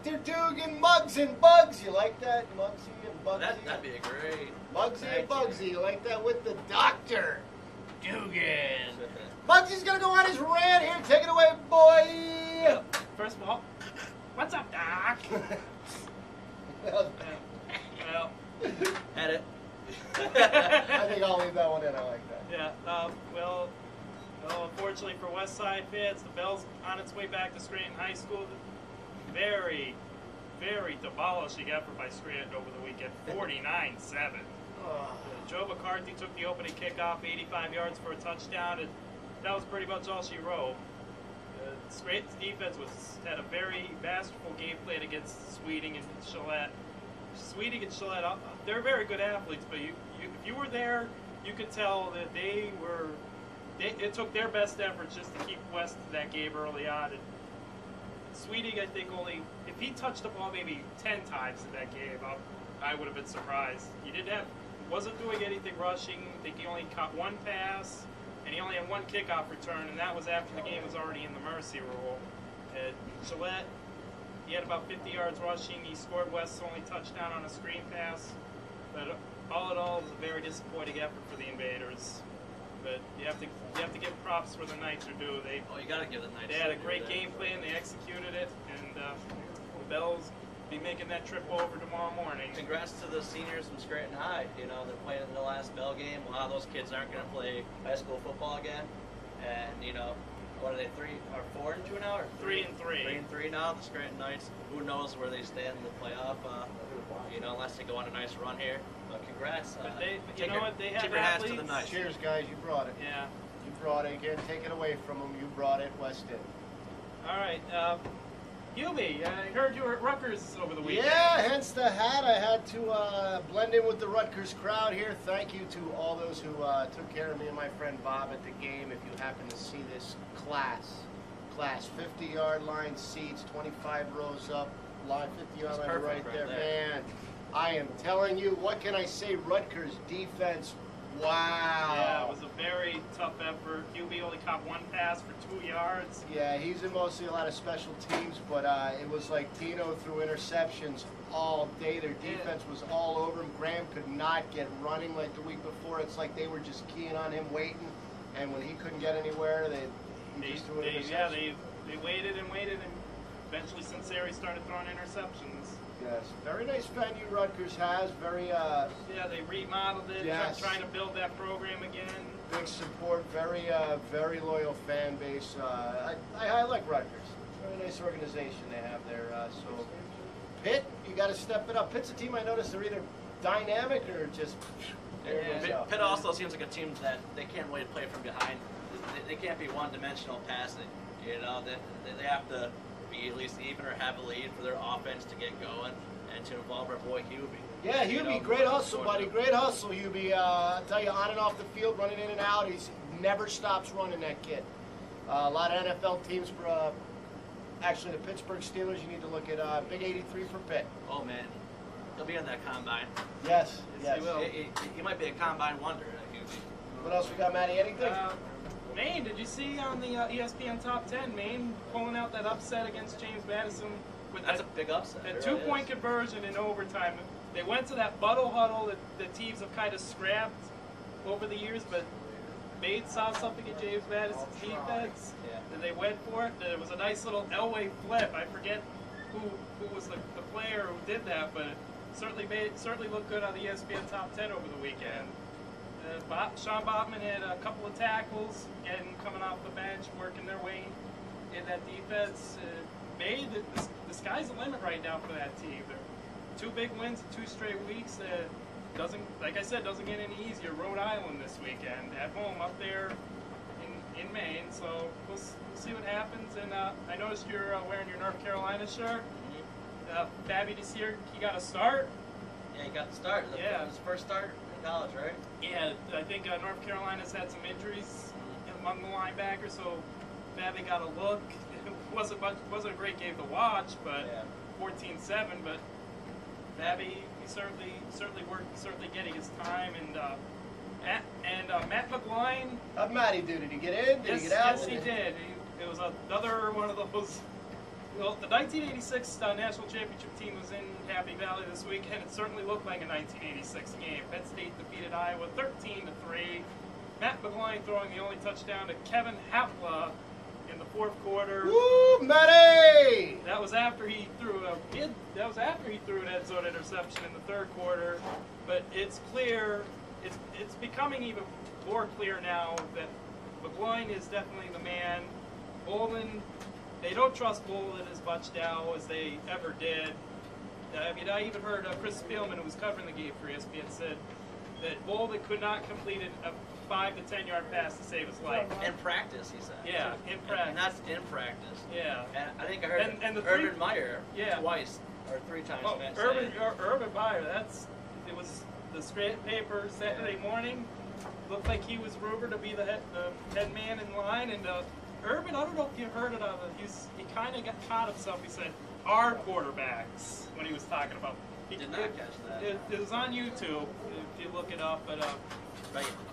Dr. Dugan, Muggs and Bugs. You like that? Muggsy and Bugsy? That'd be great. Muggsy and Bugsy. You like that with the Dr. Dugan. Muggsy's going to go on his rant here. Take it away, boy. First of all, what's up, Doc? Well, Edit. I think I'll leave that one in. I like that. yeah. Well, unfortunately for West Side fans, the Bell's on its way back to Scranton High School. Very, very demolishing effort by Scranton over the weekend. 49-7. Joe McCarthy took the opening kickoff, 85 yards for a touchdown, and that was pretty much all she wrote. Scranton's defense had a very masterful game plan against Sweeting and Gillette. Sweeting and Gillette, they're very good athletes, but if you were there, you could tell that it took their best efforts just to keep West in that game early on. And Sweeting, I think, if he touched the ball maybe 10 times in that game, I would have been surprised. He wasn't doing anything rushing. I think he only caught one pass, and he only had one kickoff return, and that was after the game was already in the mercy rule. Gillette, he had about 50 yards rushing. He scored West's only touchdown on a screen pass. But all in all, it was a very disappointing effort for the Invaders. But you have to give props where the Knights are due. You got to give the Knights. They had a great game plan. They executed it, and the Bells be making that trip over tomorrow morning. Congrats to the seniors from Scranton High. You know, they're playing in the last Bell game. A lot of those kids aren't going to play high school football again. And, you know, what are they, 3 or 4 and 2 now? Or 3 and 3. 3 and 3 now, the Scranton Knights. Who knows where they stand in the playoff, you know, unless they go on a nice run here. But congrats. But you know what? They have hats athletes. to the Knights. Cheers, guys. You brought it. Yeah. You brought it. You can't take it away from them. You brought it, West did. All right. Hubie, I heard you were at Rutgers over the weekend. Yeah, hence the hat. I had to blend in with the Rutgers crowd here. Thank you to all those who took care of me and my friend Bob at the game. If you happen to see this class 50-yard line seats, 25 rows up, line 50-yard line right there. Man, I am telling you, what can I say? Rutgers defense, wow. Yeah, it was a very tough effort. Hubie only caught one pass for 2 yards. Yeah, he's in mostly a lot of special teams, but it was like Tino threw interceptions all day. Their defense was all over him. Graham could not get running like the week before. It's like they were just keying on him, waiting, and when he couldn't get anywhere, he just threw an interception. Yeah, they waited and waited, and eventually Sinceri started throwing interceptions. Yes, very nice venue Rutgers has. Very yeah, they remodeled it. Yes. Trying to build that program again. Big support. Very loyal fan base. I like Rutgers. Very nice organization they have there. So Pitt, you got to step it up. Pitt's a team I noticed they're either dynamic or just. Pitt also seems like a team that they can't wait to play from behind. They can't be one-dimensional passing. You know, they have to be at least even or have a lead for their offense to get going and to involve our boy Hubie. Yeah, Hubie, great hustle, buddy. Great hustle, Hubie. I'll tell you, on and off the field, running in and out, he never stops running, that kid. A lot of NFL teams for, actually, the Pittsburgh Steelers, you need to look at Big 83 for Pitt. Oh, man. He'll be in that combine. Yes, He will. He might be a combine wonder, Hubie. What else we got, Matty? Anything? Maine, did you see on the ESPN Top 10, Maine pulling out that upset against James Madison? That's a big upset. A two-point conversion in overtime. They went to that buttle huddle that the teams have kind of scrapped over the years, but Maine saw something in James Madison's defense, and they went for it. There was a nice little Elway flip. I forget who was the player who did that, but it certainly looked good on the ESPN Top 10 over the weekend. Sean Botman had a couple of tackles, coming off the bench, working their way in that defense. The sky's the limit right now for that team. They're 2 big wins in 2 straight weeks. Like I said, doesn't get any easier. Rhode Island this weekend at home up there in Maine. So we'll see what happens. And I noticed you're wearing your North Carolina shirt. Babby this year, he got a start. Yeah, he got the start. His first start in college, right? Yeah, I think North Carolina's had some injuries among the linebackers, so Babby got a look. It wasn't a great game to watch, but 14-7. But Babby, he certainly getting his time. And Matt McGloin. How'd Matty do? Did he get in? Did he get out? Yes, he did. It was another one of those Well, the 1986 National Championship team was in Happy Valley this week, and it certainly looked like a 1986 game. Penn State defeated Iowa 13-3. Matt McGloin throwing the only touchdown to Kevin Hapla in the fourth quarter. Woo, Matty! That was after he threw an end zone interception in the third quarter. But it's clear, it's becoming even more clear now that McGloin is definitely the man. Bolden, they don't trust Bolden as much now as they ever did. I mean, I even heard Chris Spielman, who was covering the game for ESPN, said that Bolden could not complete a 5 to 10 yard pass to save his life. In practice, he said. Yeah, in practice. And that's in practice. Yeah. And I think I heard and the Urban Meyer yeah. twice or 3 times. Oh, Urban Meyer, it was the straight paper Saturday morning. Looked like he was rumored to be the head man in line, and Urban, I don't know if you heard it of it. He kind of got caught himself. He said, "Our quarterbacks," when he was talking about. He did not catch that. It was on YouTube if you look it up. But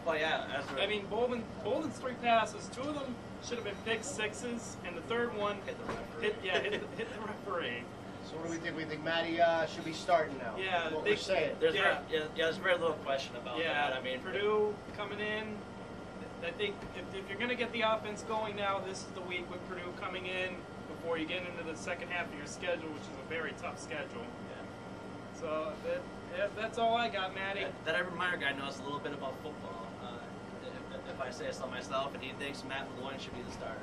well, yeah. That's right. I mean, Bolden's 3 passes. 2 of them should have been pick sixes, and the third one hit the referee. hit the referee. So what do we think? We think Matty should be starting now. Yeah, what we're saying. There's very little question about that. I mean, Purdue coming in. I think if you're going to get the offense going now, this is the week with Purdue coming in before you get into the second half of your schedule, which is a very tough schedule. Yeah. So that's all I got, Matty. That Urban Meyer guy knows a little bit about football. If I say so myself, and he thinks Matt McGloin should be the starter,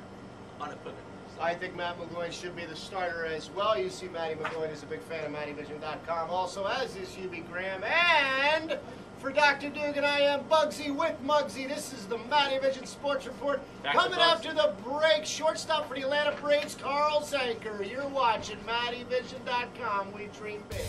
unequivocally. So. I think Matt McGloin should be the starter as well. You see Matty McGloin is a big fan of Mattyvison.com. Also, as is UB Graham. And for Dr. Dugan, I am Bugsy with Muggsy. This is the Mattyvision Sports Report. Coming after the break, shortstop for the Atlanta Braves, Carl Zanker. You're watching Mattyvision.com. We dream big.